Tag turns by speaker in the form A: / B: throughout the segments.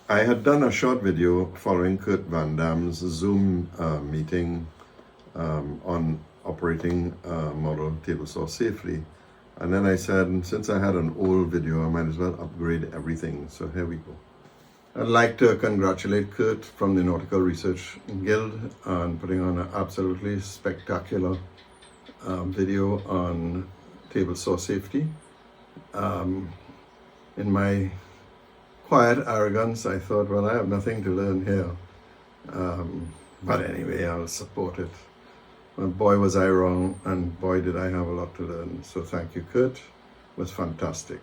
A: I had done a short video following Kurt Van Dam's Zoom meeting on operating model table saw safely. And then I said, since I had an old video, I might as well upgrade everything. So here we go. I'd like to congratulate Kurt from the Nautical Research Guild on putting on an absolutely spectacular video on table saw safety. In my quiet arrogance, I thought, well, I have nothing to learn here. But anyway, I'll support it. Well, boy, was I wrong, and boy, did I have a lot to learn. So thank you, Kurt. It was fantastic.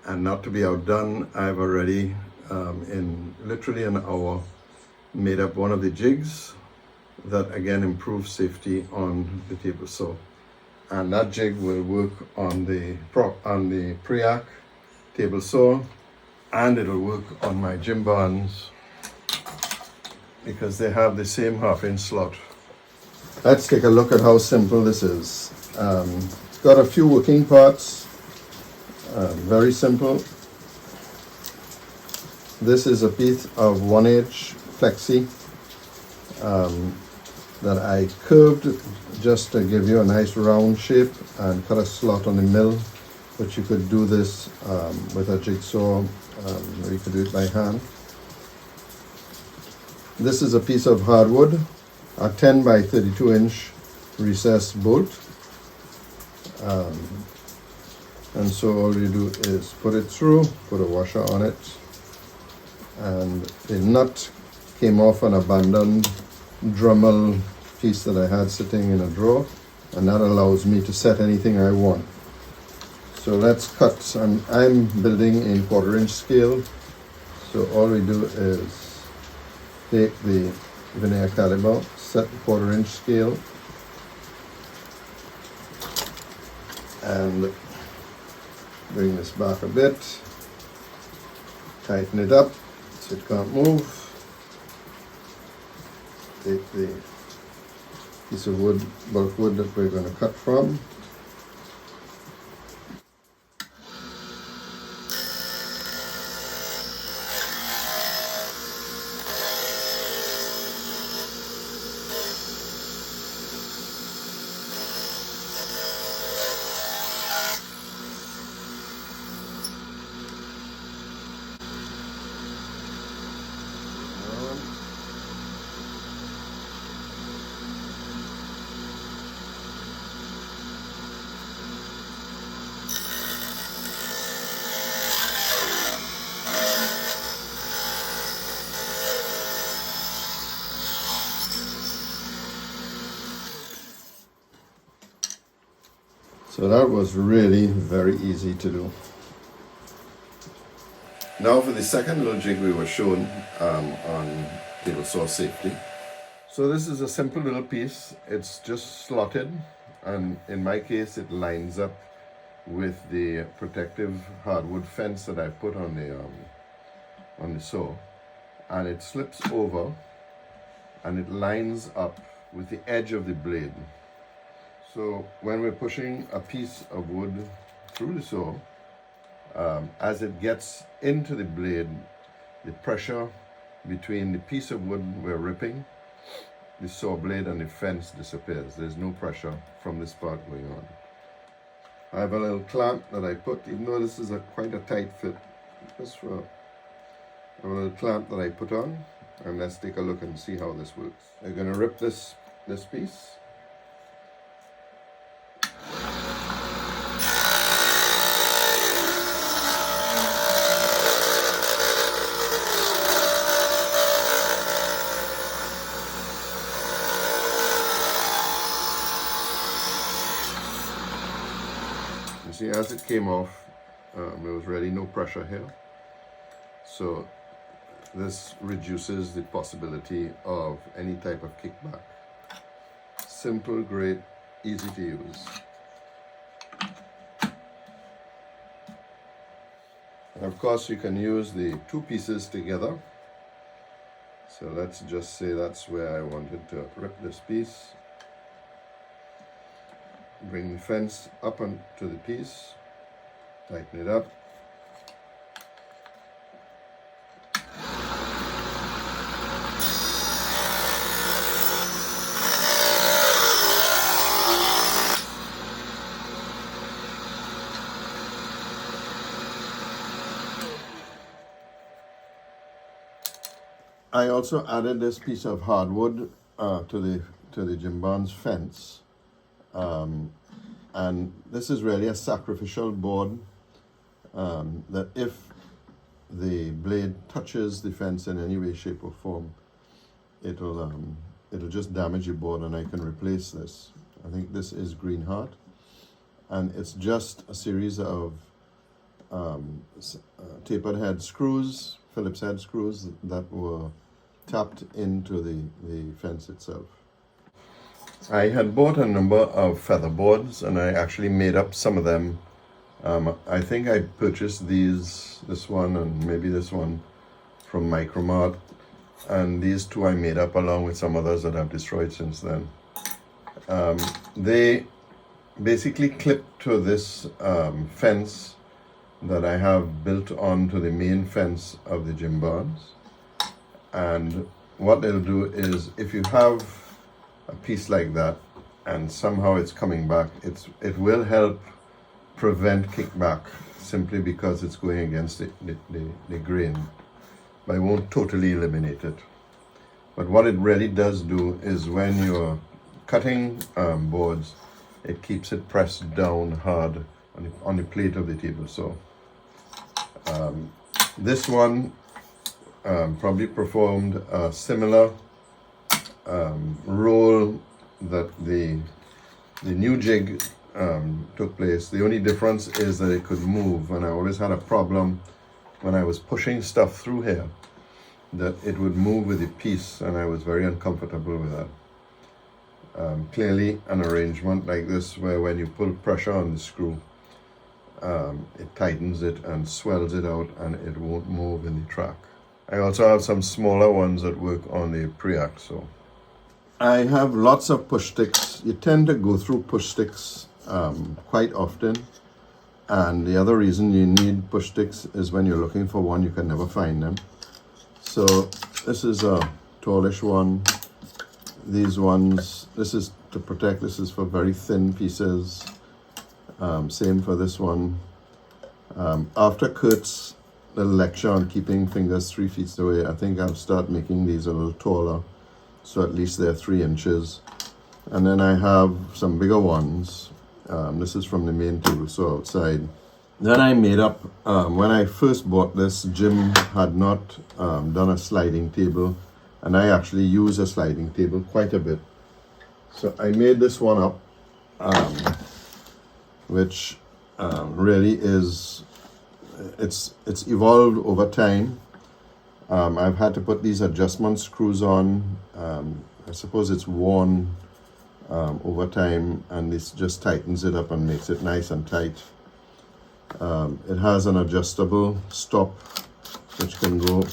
A: And not to be outdone, I've already, in literally an hour, made up one of the jigs that again improves safety on the table saw. And that jig will work on the pre-arc table saw, and it'll work on my gym barns because they have the same half-inch slot. Let's take a look at how simple this is. It's got a few working parts, very simple. This is a piece of 1/8 flexi that I curved just to give you a nice round shape and cut a slot on the mill, but you could do this with a jigsaw, or you could do it by hand. This is a piece of hardwood, a 10 by 32 inch recessed bolt, and so all you do is put it through, put a washer on it, and the nut came off an abandoned Dremel piece that I had sitting in a drawer, and that allows me to set anything I want. So let's cut. I'm building in 1/4 inch scale, so all we do is take the veneer caliber, set the 1/4 inch scale, and bring this back a bit, tighten it up so it can't move. Take the piece of wood, bulk wood that we're going to cut from, so that was really very easy to do. Now for the second little jig we were shown on table saw safety. So this is a simple little piece. It's just slotted, and in my case it lines up with the protective hardwood fence that I put on the saw, and it slips over and it lines up with the edge of the blade. So when we're pushing a piece of wood through the saw, as it gets into the blade, the pressure between the piece of wood we're ripping, the saw blade, and the fence disappears. There's no pressure from this part going on. I have a little clamp that I put, even though this is quite a tight fit, just for a little clamp that I put on, and let's take a look and see how this works. We're going to rip this piece. See, as it came off, there was really no pressure here, so this reduces the possibility of any type of kickback. Simple, great, easy to use. And of course you can use the two pieces together. So let's just say that's where I wanted to rip this piece. Bring the fence up onto the piece, tighten it up. I also added this piece of hardwood to the gym barn's fence, and this is really a sacrificial board that if the blade touches the fence in any way, shape, or form, it'll just damage your board, and I can replace this. I think this is Green Heart, and it's just a series of tapered head screws, Phillips head screws that were tapped into the fence itself. I had bought a number of feather boards, and I actually made up some of them. I think I purchased this one and maybe this one from Micromart, and these two I made up along with some others that I've destroyed since then. They basically clip to this fence that I have built onto the main fence of the gym barns. And what they'll do is, if you have a piece like that and somehow it's coming back, it will help prevent kickback simply because it's going against the grain, but it won't totally eliminate it. But what it really does do is, when you're cutting boards, it keeps it pressed down hard on the plate of the table. So this one probably performed a similar role that the new jig took place. The only difference is that it could move, and I always had a problem when I was pushing stuff through here that it would move with the piece, and I was very uncomfortable with that. Clearly an arrangement like this, where when you pull pressure on the screw, it tightens it and swells it out, and it won't move in the track. I also have some smaller ones that work on the pre-axle. I have lots of push sticks. You tend to go through push sticks quite often, and the other reason you need push sticks is when you're looking for one, you can never find them. So this is a tallish one. These ones, this is to protect, this is for very thin pieces. Same for this one. After Kurt's little lecture on keeping fingers 3 feet away, I think I'll start making these a little taller, so at least they're 3 inches. And then I have some bigger ones. This is from the main table saw outside. Then I made up, when I first bought this, Jim had not done a sliding table, and I actually use a sliding table quite a bit. So I made this one up, which really is, it's evolved over time. I've had to put these adjustment screws on. I suppose it's worn over time, and this just tightens it up and makes it nice and tight. It has an adjustable stop which can go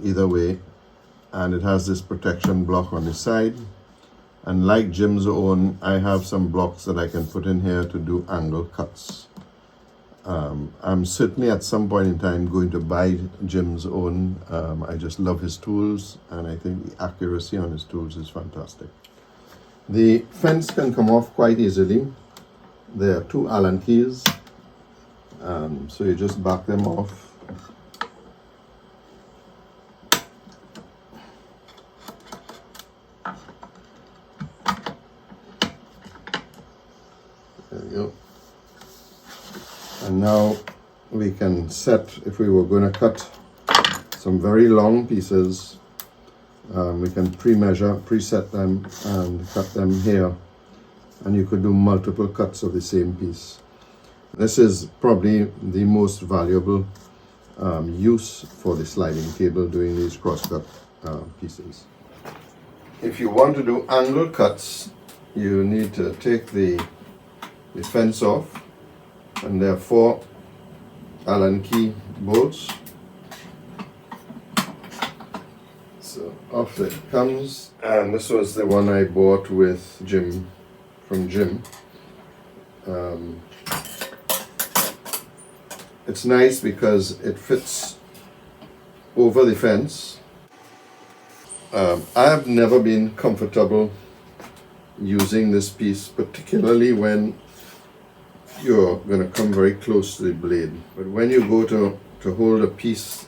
A: either way, and it has this protection block on the side. And like Jim's own, I have some blocks that I can put in here to do angle cuts. I'm certainly at some point in time going to buy Jim's own. I just love his tools, and I think the accuracy on his tools is fantastic. The fence can come off quite easily. There are 2 Allen keys, so you just back them off. There we go. And now we can set, if we were going to cut some very long pieces, we can preset them and cut them here, and you could do multiple cuts of the same piece. This is probably the most valuable use for the sliding table, doing these cross-cut pieces. If you want to do angle cuts, you need to take the fence off, and there are 4 Allen key bolts. So off it comes, and this was the one I bought with Jim, from Jim. It's nice because it fits over the fence. I have never been comfortable using this piece, particularly when you're going to come very close to the blade. But when you go to hold a piece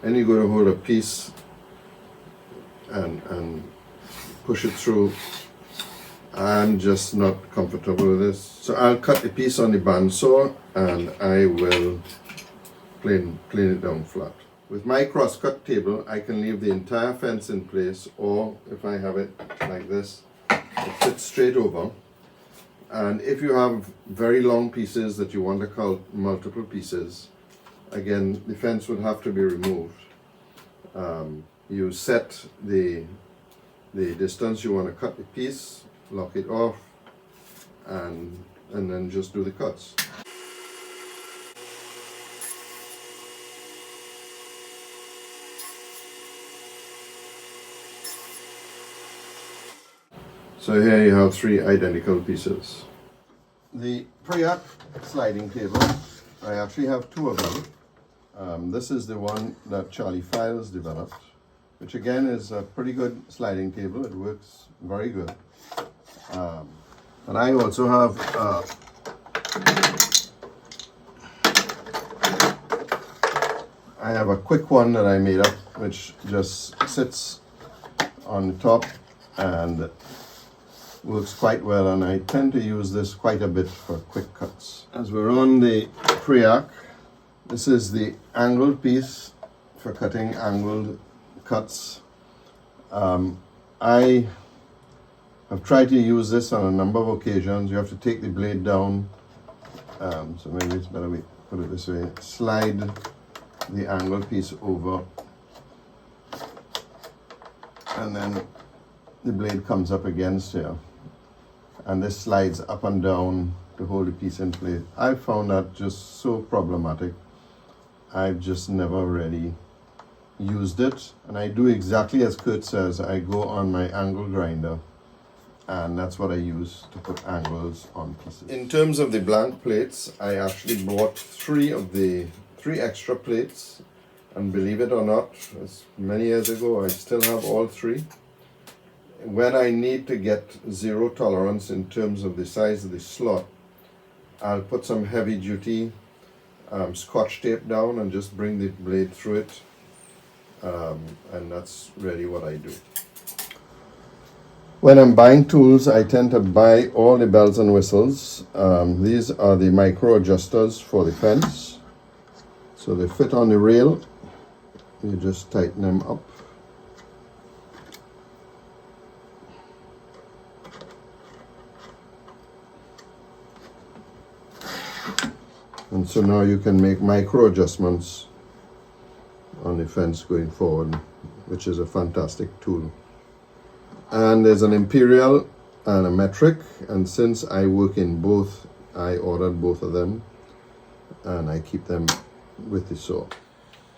A: and you go to hold a piece and push it through. I'm just not comfortable with this, so I'll cut the piece on the bandsaw and I will plane it down flat. With my cross-cut table, I can leave the entire fence in place, or if I have it like this, it fits straight over. And if you have very long pieces that you want to cut multiple pieces, again, the fence would have to be removed. You set the distance you want to cut the piece, lock it off, and then just do the cuts. So here you have 3 identical pieces. The Priac sliding table, I actually have 2 of them. This is the one that Charlie Files developed, which again is a pretty good sliding table. It works very good. And I also have a quick one that I made up, which just sits on the top and works quite well, and I tend to use this quite a bit for quick cuts. As we're on the Priac, this is the angled piece for cutting angled cuts. I have tried to use this on a number of occasions. You have to take the blade down, so maybe it's better we put it this way. Slide the angled piece over, and then the blade comes up against here, and this slides up and down to hold the piece in place. I found that just so problematic. I've just never really used it, and I do exactly as Kurt says. I go on my angle grinder, and that's what I use to put angles on pieces. In terms of the blank plates, I actually bought 3 extra plates, and believe it or not, as many years ago, I still have all 3. When I need to get 0 tolerance in terms of the size of the slot, I'll put some heavy duty scotch tape down and just bring the blade through it, and that's really what I do. When I'm buying tools, I tend to buy all the bells and whistles. These are the micro adjusters for the fence, so they fit on the rail. You just tighten them up. And so now you can make micro adjustments on the fence going forward, which is a fantastic tool. And there's an imperial and a metric, and since I work in both, I ordered both of them, and I keep them with the saw.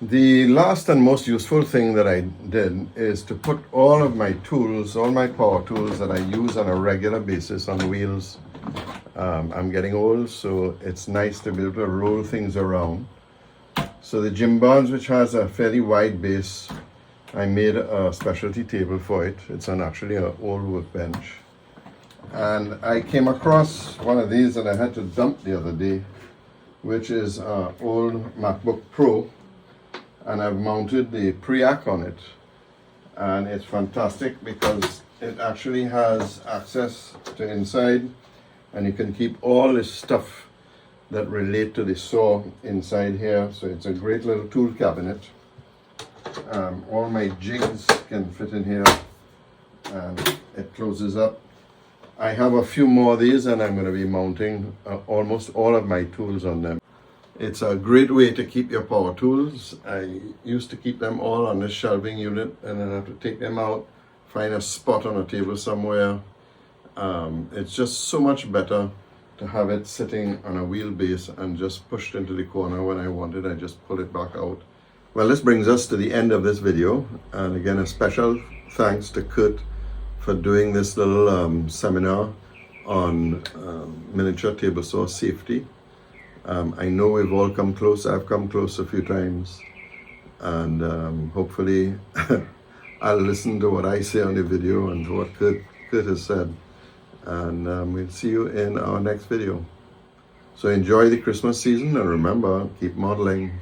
A: The last and most useful thing that I did is to put all of my tools, all my power tools that I use on a regular basis on wheels. I'm getting old, so it's nice to be able to roll things around. So the Jim Barnes, which has a fairly wide base, I made a specialty table for it. It's actually an old workbench. And I came across one of these that I had to dump the other day, which is an old MacBook Pro. And I've mounted the Priac on it. And it's fantastic because it actually has access to inside, and you can keep all this stuff that relate to the saw inside here. So it's a great little tool cabinet. All my jigs can fit in here, and it closes up. I have a few more of these, and I'm going to be mounting almost all of my tools on them. It's a great way to keep your power tools. I used to keep them all on this shelving unit, and then I have to take them out, find a spot on a table somewhere. It's just so much better to have it sitting on a wheelbase and just pushed into the corner. When I want it, I just pull it back out. Well, this brings us to the end of this video, and again, a special thanks to Kurt for doing this little seminar on miniature table saw safety. I know we've all come close. I've come close a few times, and hopefully I'll listen to what I say on the video and to what Kurt has said, and we'll see you in our next video. So enjoy the Christmas season, and remember, keep modeling.